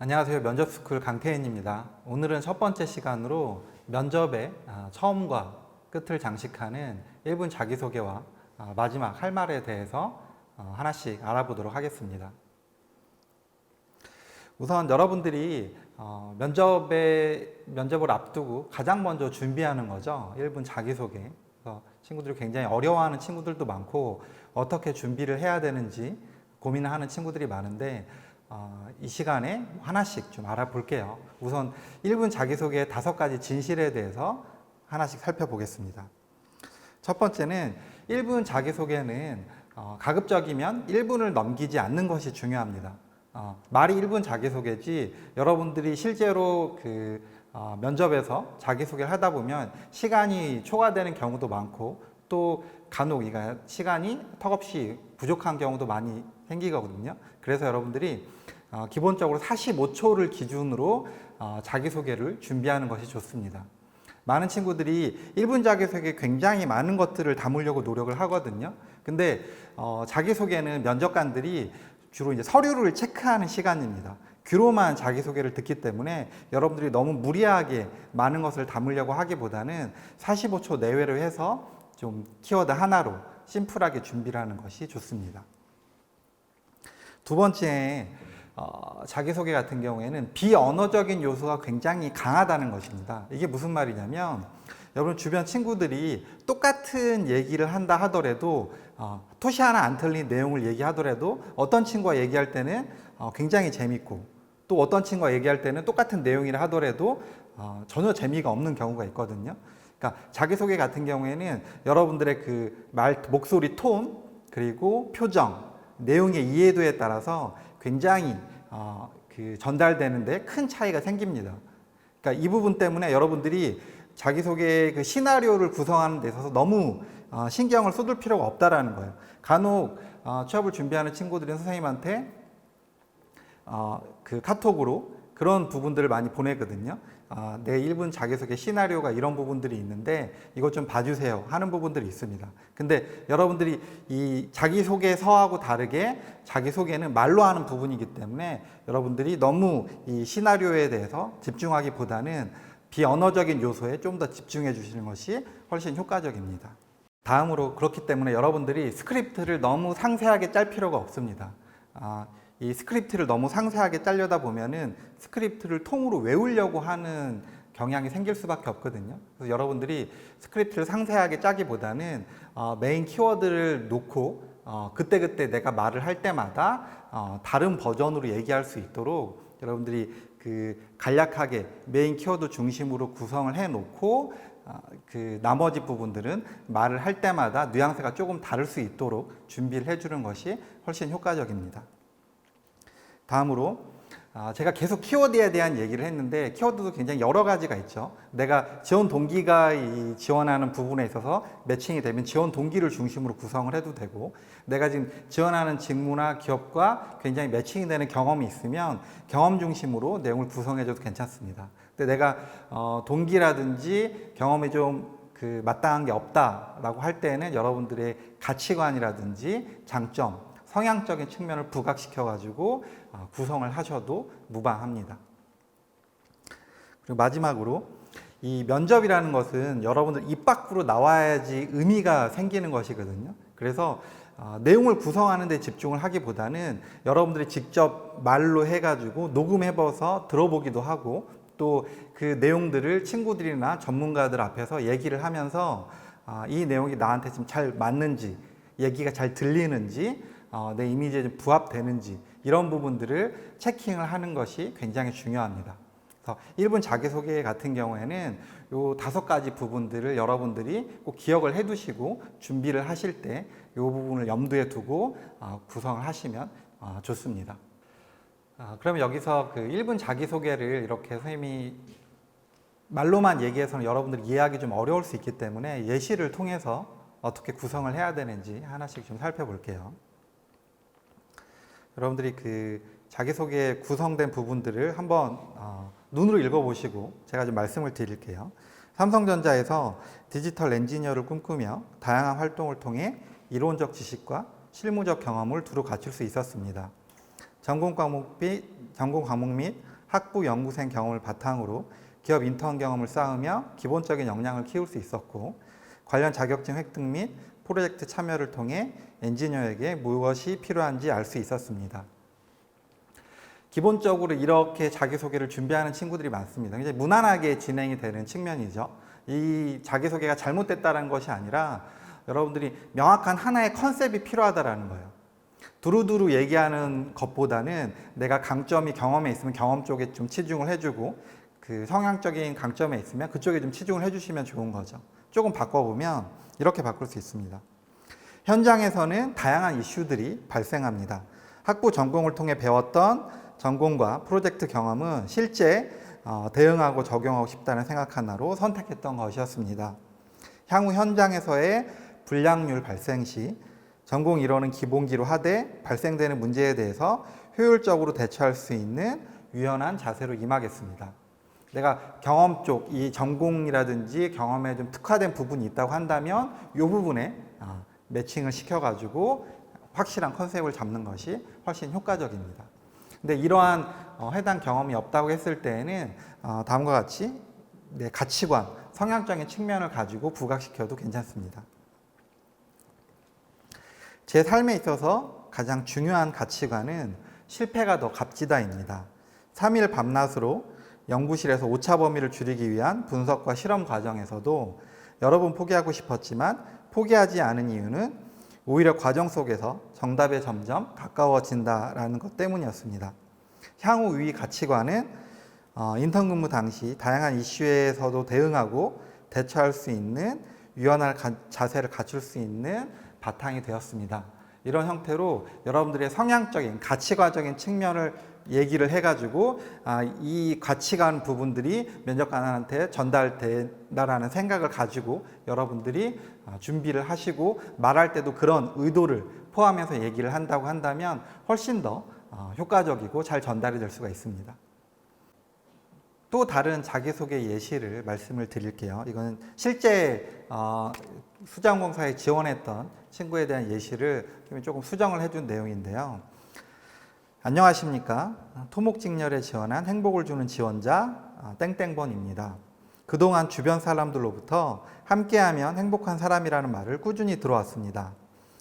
안녕하세요. 면접스쿨 강태인입니다. 오늘은 첫 번째 시간으로 면접의 처음과 끝을 장식하는 1분 자기소개와 마지막 할 말에 대해서 하나씩 알아보도록 하겠습니다. 우선 여러분들이 면접을 앞두고 가장 먼저 준비하는 거죠. 1분 자기소개. 그래서 친구들이 굉장히 어려워하는 친구들도 많고 어떻게 준비를 해야 되는지 고민을 하는 친구들이 많은데 이 시간에 하나씩 좀 알아볼게요. 우선 1분 자기소개의 5가지 진실에 대해서 하나씩 살펴보겠습니다. 첫 번째는 1분 자기소개는 가급적이면 1분을 넘기지 않는 것이 중요합니다. 말이 1분 자기소개지 여러분들이 실제로 면접에서 자기소개를 하다 보면 시간이 초과되는 경우도 많고 또 간혹 시간이 턱없이 부족한 경우도 많이 생기거든요. 그래서 여러분들이 기본적으로 45초를 기준으로 자기소개를 준비하는 것이 좋습니다. 많은 친구들이 1분 자기소개에 굉장히 많은 것들을 담으려고 노력을 하거든요. 근데 자기소개는 면접관들이 주로 이제 서류를 체크하는 시간입니다. 귀로만 자기소개를 듣기 때문에 여러분들이 너무 무리하게 많은 것을 담으려고 하기보다는 45초 내외로 해서 좀 키워드 하나로 심플하게 준비를 하는 것이 좋습니다. 두 번째, 자기소개 같은 경우에는 비언어적인 요소가 굉장히 강하다는 것입니다. 이게 무슨 말이냐면 여러분 주변 친구들이 똑같은 얘기를 한다 하더라도 토시 하나 안 틀린 내용을 얘기하더라도 어떤 친구와 얘기할 때는 굉장히 재밌고 또 어떤 친구와 얘기할 때는 똑같은 내용이라 하더라도 전혀 재미가 없는 경우가 있거든요. 그러니까 자기소개 같은 경우에는 여러분들의 목소리 톤 그리고 표정 내용의 이해도에 따라서 굉장히 전달되는데 큰 차이가 생깁니다. 그러니까 이 부분 때문에 여러분들이 자기소개 시나리오를 구성하는 데 있어서 너무 신경을 쏟을 필요가 없다라는 거예요. 간혹 취업을 준비하는 친구들은 선생님한테 카톡으로 그런 부분들을 많이 보내거든요. 내 1분 자기소개 시나리오가 이런 부분들이 있는데 이것 좀 봐주세요 하는 부분들이 있습니다. 근데 여러분들이 이 자기소개서하고 다르게 자기소개는 말로 하는 부분이기 때문에 여러분들이 너무 이 시나리오에 대해서 집중하기보다는 비언어적인 요소에 좀 더 집중해 주시는 것이 훨씬 효과적입니다. 다음으로 그렇기 때문에 여러분들이 스크립트를 너무 상세하게 짤 필요가 없습니다. 이 스크립트를 너무 상세하게 짜려다 보면은 스크립트를 통으로 외우려고 하는 경향이 생길 수밖에 없거든요. 그래서 여러분들이 스크립트를 상세하게 짜기보다는 메인 키워드를 놓고 그때그때 내가 말을 할 때마다 다른 버전으로 얘기할 수 있도록 여러분들이 간략하게 메인 키워드 중심으로 구성을 해 놓고 나머지 부분들은 말을 할 때마다 뉘앙스가 조금 다를 수 있도록 준비를 해주는 것이 훨씬 효과적입니다. 다음으로 제가 계속 키워드에 대한 얘기를 했는데 키워드도 굉장히 여러 가지가 있죠. 내가 지원 동기가 지원하는 부분에 있어서 매칭이 되면 지원 동기를 중심으로 구성을 해도 되고 내가 지금 지원하는 직무나 기업과 굉장히 매칭이 되는 경험이 있으면 경험 중심으로 내용을 구성해줘도 괜찮습니다. 근데 내가 동기라든지 경험이 좀 마땅한 게 없다라고 할 때는 여러분들의 가치관이라든지 장점 성향적인 측면을 부각시켜 가지고 구성을 하셔도 무방합니다. 그리고 마지막으로 이 면접이라는 것은 여러분들 입 밖으로 나와야지 의미가 생기는 것이거든요. 그래서 내용을 구성하는 데 집중을 하기보다는 여러분들이 직접 말로 해가지고 녹음해봐서 들어보기도 하고 또 그 내용들을 친구들이나 전문가들 앞에서 얘기를 하면서 이 내용이 나한테 지금 잘 맞는지 얘기가 잘 들리는지 내 이미지에 좀 부합되는지 이런 부분들을 체킹을 하는 것이 굉장히 중요합니다. 그래서 1분 자기소개 같은 경우에는 이 5가지 부분들을 여러분들이 꼭 기억을 해 두시고 준비를 하실 때 이 부분을 염두에 두고 구성을 하시면 좋습니다. 그러면 여기서 1분 자기소개를 이렇게 선생님이 말로만 얘기해서는 여러분들이 이해하기 좀 어려울 수 있기 때문에 예시를 통해서 어떻게 구성을 해야 되는지 하나씩 좀 살펴볼게요. 여러분들이 자기소개에 구성된 부분들을 한번 눈으로 읽어보시고 제가 좀 말씀을 드릴게요. 삼성전자에서 디지털 엔지니어를 꿈꾸며 다양한 활동을 통해 이론적 지식과 실무적 경험을 두루 갖출 수 있었습니다. 전공 과목 및 학부 연구생 경험을 바탕으로 기업 인턴 경험을 쌓으며 기본적인 역량을 키울 수 있었고, 관련 자격증 획득 및 프로젝트 참여를 통해 엔지니어에게 무엇이 필요한지 알 수 있었습니다. 기본적으로 이렇게 자기소개를 준비하는 친구들이 많습니다. 굉장히 무난하게 진행이 되는 측면이죠. 이 자기소개가 잘못됐다는 것이 아니라 여러분들이 명확한 하나의 컨셉이 필요하다는 거예요. 두루두루 얘기하는 것보다는 내가 강점이 경험에 있으면 경험 쪽에 좀 치중을 해주고, 그 성향적인 강점에 있으면 그쪽에 좀 치중을 해주시면 좋은 거죠. 조금 바꿔보면 이렇게 바꿀 수 있습니다. 현장에서는 다양한 이슈들이 발생합니다. 학부 전공을 통해 배웠던 전공과 프로젝트 경험은 실제 대응하고 적용하고 싶다는 생각 하나로 선택했던 것이었습니다. 향후 현장에서의 불량률 발생 시 전공 이론은 기본기로 하되 발생되는 문제에 대해서 효율적으로 대처할 수 있는 유연한 자세로 임하겠습니다. 내가 경험 쪽, 이 전공이라든지 경험에 좀 특화된 부분이 있다고 한다면 이 부분에 매칭을 시켜가지고 확실한 컨셉을 잡는 것이 훨씬 효과적입니다. 근데 이러한 해당 경험이 없다고 했을 때에는 다음과 같이 내 가치관, 성향적인 측면을 가지고 부각시켜도 괜찮습니다. 제 삶에 있어서 가장 중요한 가치관은 실패가 더 값지다입니다. 3일 밤낮으로 연구실에서 오차 범위를 줄이기 위한 분석과 실험 과정에서도 여러 번 포기하고 싶었지만 포기하지 않은 이유는 오히려 과정 속에서 정답에 점점 가까워진다라는 것 때문이었습니다. 향후 이 가치관은 인턴 근무 당시 다양한 이슈에서도 대응하고 대처할 수 있는 유연한 자세를 갖출 수 있는 바탕이 되었습니다. 이런 형태로 여러분들의 성향적인 가치관적인 측면을 얘기를 해가지고 이 가치관 부분들이 면접관한테 전달된다라는 생각을 가지고 여러분들이 준비를 하시고 말할 때도 그런 의도를 포함해서 얘기를 한다고 한다면 훨씬 더 효과적이고 잘 전달이 될 수가 있습니다. 또 다른 자기소개 예시를 말씀을 드릴게요. 이거는 실제 수자원공사에 지원했던 친구에 대한 예시를 조금 수정을 해준 내용인데요. 안녕하십니까. 토목직렬에 지원한 행복을 주는 지원자 땡땡번입니다. 그동안 주변 사람들로부터 함께하면 행복한 사람이라는 말을 꾸준히 들어왔습니다.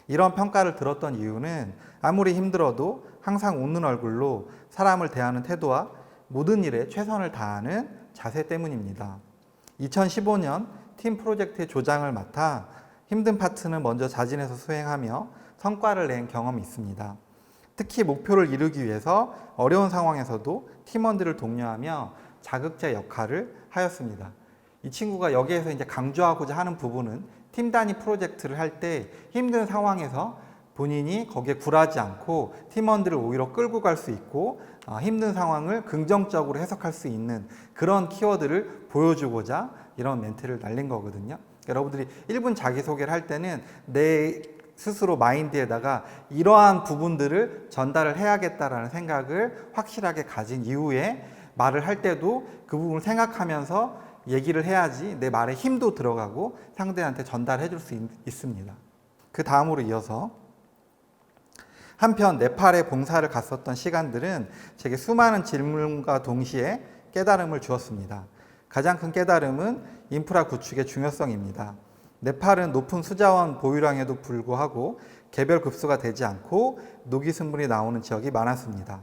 이런 평가를 들었던 이유는 아무리 힘들어도 항상 웃는 얼굴로 사람을 대하는 태도와 모든 일에 최선을 다하는 자세 때문입니다. 2015년 팀 프로젝트의 조장을 맡아 힘든 파트는 먼저 자진해서 수행하며 성과를 낸 경험이 있습니다. 특히 목표를 이루기 위해서 어려운 상황에서도 팀원들을 독려하며 자극제 역할을 하였습니다. 이 친구가 여기에서 이제 강조하고자 하는 부분은 팀 단위 프로젝트를 할 때 힘든 상황에서 본인이 거기에 굴하지 않고 팀원들을 오히려 끌고 갈 수 있고 힘든 상황을 긍정적으로 해석할 수 있는 그런 키워드를 보여주고자 이런 멘트를 날린 거거든요. 여러분들이 1분 자기소개를 할 때는 내 스스로 마인드에다가 이러한 부분들을 전달을 해야겠다라는 생각을 확실하게 가진 이후에 말을 할 때도 그 부분을 생각하면서 얘기를 해야지 내 말에 힘도 들어가고 상대한테 전달해 줄 수 있습니다. 그 다음으로 이어서 한편 네팔에 봉사를 갔었던 시간들은 제게 수많은 질문과 동시에 깨달음을 주었습니다. 가장 큰 깨달음은 인프라 구축의 중요성입니다. 네팔은 높은 수자원 보유량에도 불구하고 개별 급수가 되지 않고 노기 승분이 나오는 지역이 많았습니다.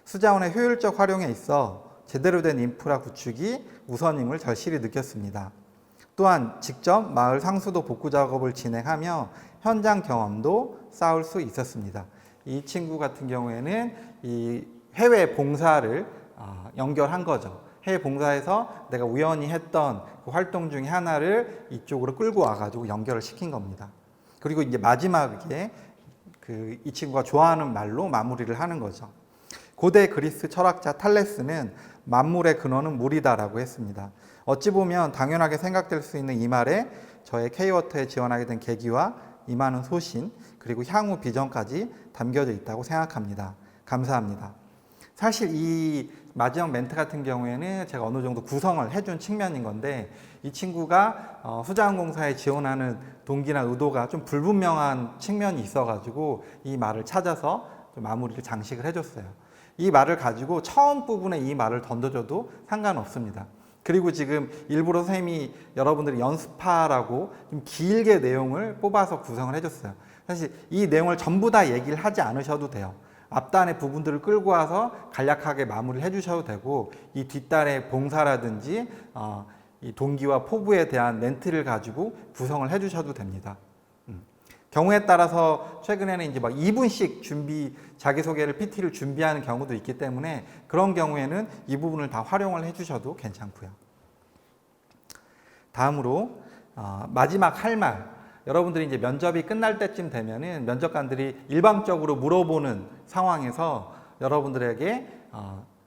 수자원의 효율적 활용에 있어 제대로 된 인프라 구축이 우선임을 절실히 느꼈습니다. 또한 직접 마을 상수도 복구 작업을 진행하며 현장 경험도 쌓을 수 있었습니다. 이 친구 같은 경우에는 이 해외 봉사를 연결한 거죠. 해외 봉사에서 내가 우연히 했던 그 활동 중에 하나를 이쪽으로 끌고 와가지고 연결을 시킨 겁니다. 그리고 이제 마지막에 이 친구가 좋아하는 말로 마무리를 하는 거죠. 고대 그리스 철학자 탈레스는 만물의 근원은 물이다라고 했습니다. 어찌 보면 당연하게 생각될 수 있는 이 말에 저의 K-워터에 지원하게 된 계기와 임하는 소신 그리고 향후 비전까지 담겨져 있다고 생각합니다. 감사합니다. 사실 이 마지막 멘트 같은 경우에는 제가 어느 정도 구성을 해준 측면인 건데 이 친구가 수자원공사에 지원하는 동기나 의도가 좀 불분명한 측면이 있어가지고 이 말을 찾아서 좀 마무리를 장식을 해줬어요. 이 말을 가지고 처음 부분에 이 말을 던져줘도 상관없습니다. 그리고 지금 일부러 선생님이 여러분들이 연습하라고 좀 길게 내용을 뽑아서 구성을 해줬어요. 사실 이 내용을 전부 다 얘기를 하지 않으셔도 돼요. 앞단의 부분들을 끌고 와서 간략하게 마무리를 해주셔도 되고, 이 뒷단의 봉사라든지 이 동기와 포부에 대한 멘트를 가지고 구성을 해주셔도 됩니다. 경우에 따라서 최근에는 이제 막 2분씩 자기소개를 PT를 준비하는 경우도 있기 때문에 그런 경우에는 이 부분을 다 활용을 해주셔도 괜찮고요. 다음으로 마지막 할 말. 여러분들이 이제 면접이 끝날 때쯤 되면은 면접관들이 일방적으로 물어보는 상황에서 여러분들에게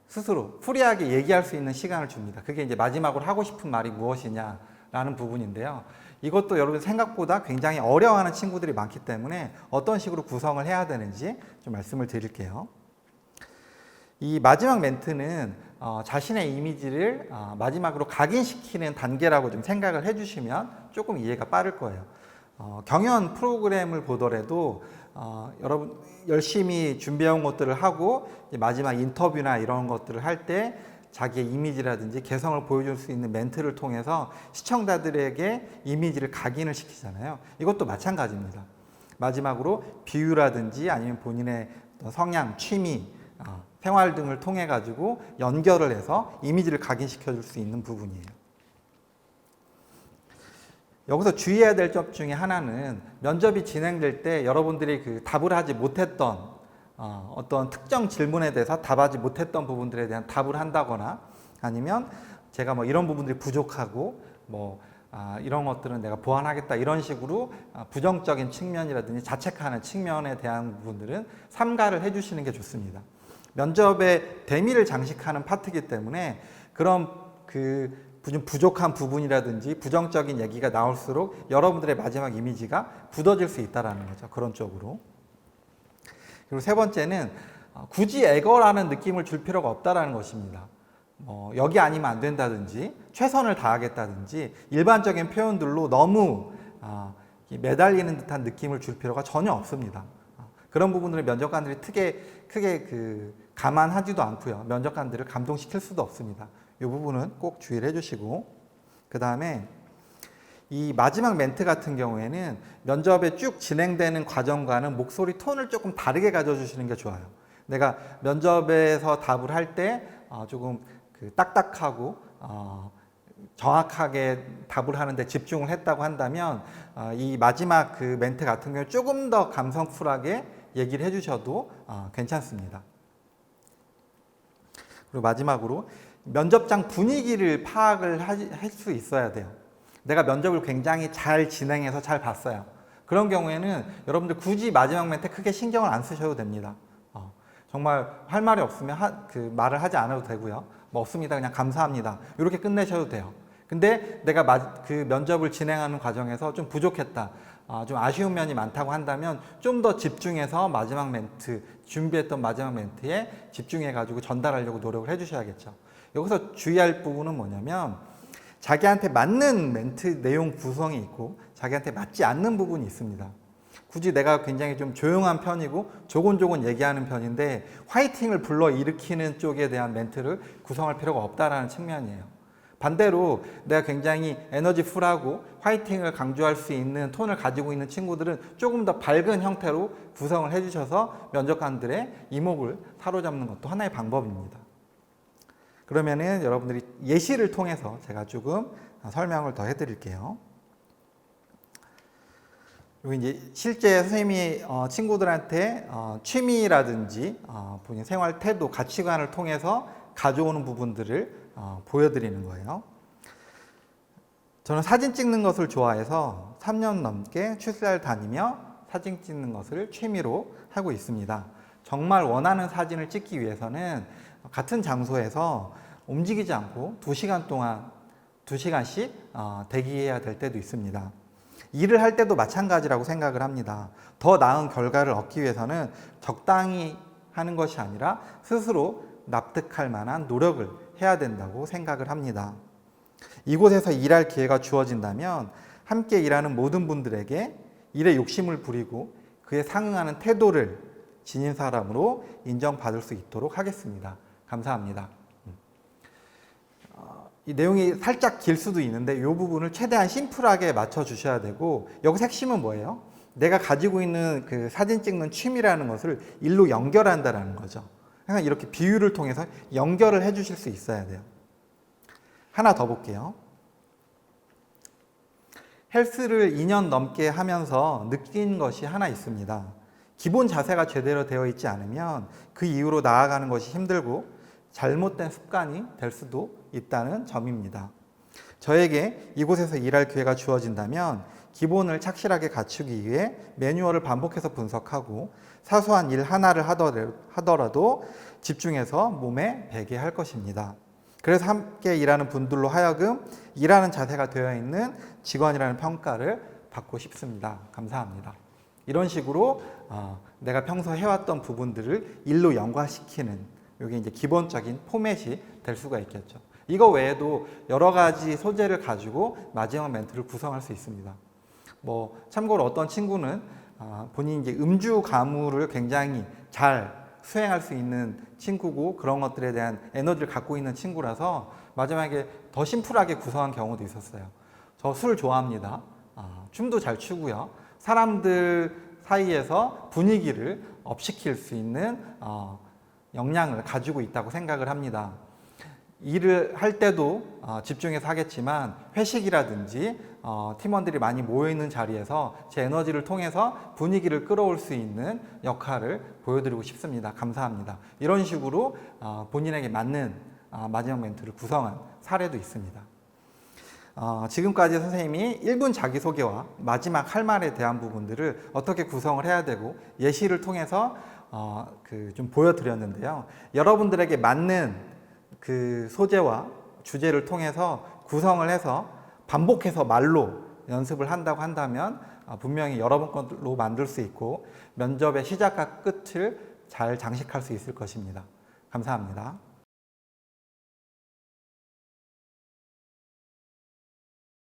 스스로 프리하게 얘기할 수 있는 시간을 줍니다. 그게 이제 마지막으로 하고 싶은 말이 무엇이냐라는 부분인데요. 이것도 여러분 생각보다 굉장히 어려워하는 친구들이 많기 때문에 어떤 식으로 구성을 해야 되는지 좀 말씀을 드릴게요. 이 마지막 멘트는 자신의 이미지를 마지막으로 각인시키는 단계라고 좀 생각을 해주시면 조금 이해가 빠를 거예요. 경연 프로그램을 보더라도 여러분 열심히 준비해온 것들을 하고 마지막 인터뷰나 이런 것들을 할 때 자기의 이미지라든지 개성을 보여줄 수 있는 멘트를 통해서 시청자들에게 이미지를 각인을 시키잖아요. 이것도 마찬가지입니다. 마지막으로 비유라든지 아니면 본인의 성향, 취미, 생활 등을 통해 가지고 연결을 해서 이미지를 각인시켜 줄 수 있는 부분이에요. 여기서 주의해야 될 점 중에 하나는 면접이 진행될 때 여러분들이 그 답을 하지 못했던 어떤 특정 질문에 대해서 답하지 못했던 부분들에 대한 답을 한다거나, 아니면 제가 뭐 이런 부분들이 부족하고 이런 것들은 내가 보완하겠다 이런 식으로 부정적인 측면이라든지 자책하는 측면에 대한 부분들은 삼가를 해주시는 게 좋습니다. 면접에 대미를 장식하는 파트이기 때문에 그런 부족한 부분이라든지 부정적인 얘기가 나올수록 여러분들의 마지막 이미지가 굳어질 수 있다는 거죠. 그런 쪽으로. 그리고 세 번째는 굳이 애거라는 느낌을 줄 필요가 없다는 것입니다. 여기 아니면 안 된다든지 최선을 다하겠다든지 일반적인 표현들로 너무 매달리는 듯한 느낌을 줄 필요가 전혀 없습니다. 그런 부분들을 면접관들이 크게 감안하지도 않고요. 면접관들을 감동시킬 수도 없습니다. 이 부분은 꼭 주의를 해주시고, 그 다음에 이 마지막 멘트 같은 경우에는 면접에 쭉 진행되는 과정과는 목소리 톤을 조금 다르게 가져주시는 게 좋아요. 내가 면접에서 답을 할 때 조금 딱딱하고 정확하게 답을 하는데 집중을 했다고 한다면 이 마지막 그 멘트 같은 경우에 조금 더 감성풀하게 얘기를 해주셔도 괜찮습니다. 그리고 마지막으로 면접장 분위기를 파악을 할 수 있어야 돼요. 내가 면접을 굉장히 잘 진행해서 잘 봤어요. 그런 경우에는 여러분들 굳이 마지막 멘트 크게 신경을 안 쓰셔도 됩니다. 정말 할 말이 없으면 말을 하지 않아도 되고요. 뭐 없습니다. 그냥 감사합니다. 이렇게 끝내셔도 돼요. 근데 내가 그 면접을 진행하는 과정에서 좀 부족했다, 좀 아쉬운 면이 많다고 한다면 좀 더 집중해서 마지막 멘트, 준비했던 마지막 멘트에 집중해가지고 전달하려고 노력을 해주셔야겠죠. 여기서 주의할 부분은 뭐냐면 자기한테 맞는 멘트 내용 구성이 있고 자기한테 맞지 않는 부분이 있습니다. 굳이 내가 굉장히 좀 조용한 편이고 조곤조곤 얘기하는 편인데 화이팅을 불러일으키는 쪽에 대한 멘트를 구성할 필요가 없다라는 측면이에요. 반대로 내가 굉장히 에너지풀하고 화이팅을 강조할 수 있는 톤을 가지고 있는 친구들은 조금 더 밝은 형태로 구성을 해주셔서 면접관들의 이목을 사로잡는 것도 하나의 방법입니다. 그러면은 여러분들이 예시를 통해서 제가 조금 설명을 더 해드릴게요. 그리고 이제 실제 선생님이 친구들한테 취미라든지 본인 생활 태도, 가치관을 통해서 가져오는 부분들을 보여드리는 거예요. 저는 사진 찍는 것을 좋아해서 3년 넘게 출사를 다니며 사진 찍는 것을 취미로 하고 있습니다. 정말 원하는 사진을 찍기 위해서는 같은 장소에서 움직이지 않고 2시간 동안 2시간씩 대기해야 될 때도 있습니다. 일을 할 때도 마찬가지라고 생각을 합니다. 더 나은 결과를 얻기 위해서는 적당히 하는 것이 아니라 스스로 납득할 만한 노력을 해야 된다고 생각을 합니다. 이곳에서 일할 기회가 주어진다면 함께 일하는 모든 분들에게 일에 욕심을 부리고 그에 상응하는 태도를 지닌 사람으로 인정받을 수 있도록 하겠습니다. 감사합니다. 이 내용이 살짝 길 수도 있는데 이 부분을 최대한 심플하게 맞춰 주셔야 되고, 여기서 핵심은 뭐예요? 내가 가지고 있는 그 사진 찍는 취미라는 것을 일로 연결한다는 거죠. 그러니까 이렇게 비유를 통해서 연결을 해 주실 수 있어야 돼요. 하나 더 볼게요. 헬스를 2년 넘게 하면서 느낀 것이 하나 있습니다. 기본 자세가 제대로 되어 있지 않으면 그 이후로 나아가는 것이 힘들고 잘못된 습관이 될 수도 있다는 점입니다. 저에게 이곳에서 일할 기회가 주어진다면 기본을 착실하게 갖추기 위해 매뉴얼을 반복해서 분석하고 사소한 일 하나를 하더라도 집중해서 몸에 배게 할 것입니다. 그래서 함께 일하는 분들로 하여금 일하는 자세가 되어 있는 직원이라는 평가를 받고 싶습니다. 감사합니다. 이런 식으로 내가 평소 해왔던 부분들을 일로 연관시키는, 이게 이제 기본적인 포맷이 될 수가 있겠죠. 이거 외에도 여러 가지 소재를 가지고 마지막 멘트를 구성할 수 있습니다. 뭐 참고로 어떤 친구는 본인이 이제 음주 가무를 굉장히 잘 수행할 수 있는 친구고 그런 것들에 대한 에너지를 갖고 있는 친구라서 마지막에 더 심플하게 구성한 경우도 있었어요. 저 술 좋아합니다. 춤도 잘 추고요. 사람들 사이에서 분위기를 업시킬 수 있는 역량을 가지고 있다고 생각을 합니다. 일을 할 때도 집중해서 하겠지만 회식이라든지 팀원들이 많이 모여있는 자리에서 제 에너지를 통해서 분위기를 끌어올 수 있는 역할을 보여드리고 싶습니다. 감사합니다. 이런 식으로 본인에게 맞는 마지막 멘트를 구성한 사례도 있습니다. 지금까지 선생님이 1분 자기소개와 마지막 할 말에 대한 부분들을 어떻게 구성을 해야 되고 예시를 통해서 좀 보여드렸는데요. 여러분들에게 맞는 그 소재와 주제를 통해서 구성을 해서 반복해서 말로 연습을 한다고 한다면 분명히 여러분 걸로 만들 수 있고 면접의 시작과 끝을 잘 장식할 수 있을 것입니다. 감사합니다.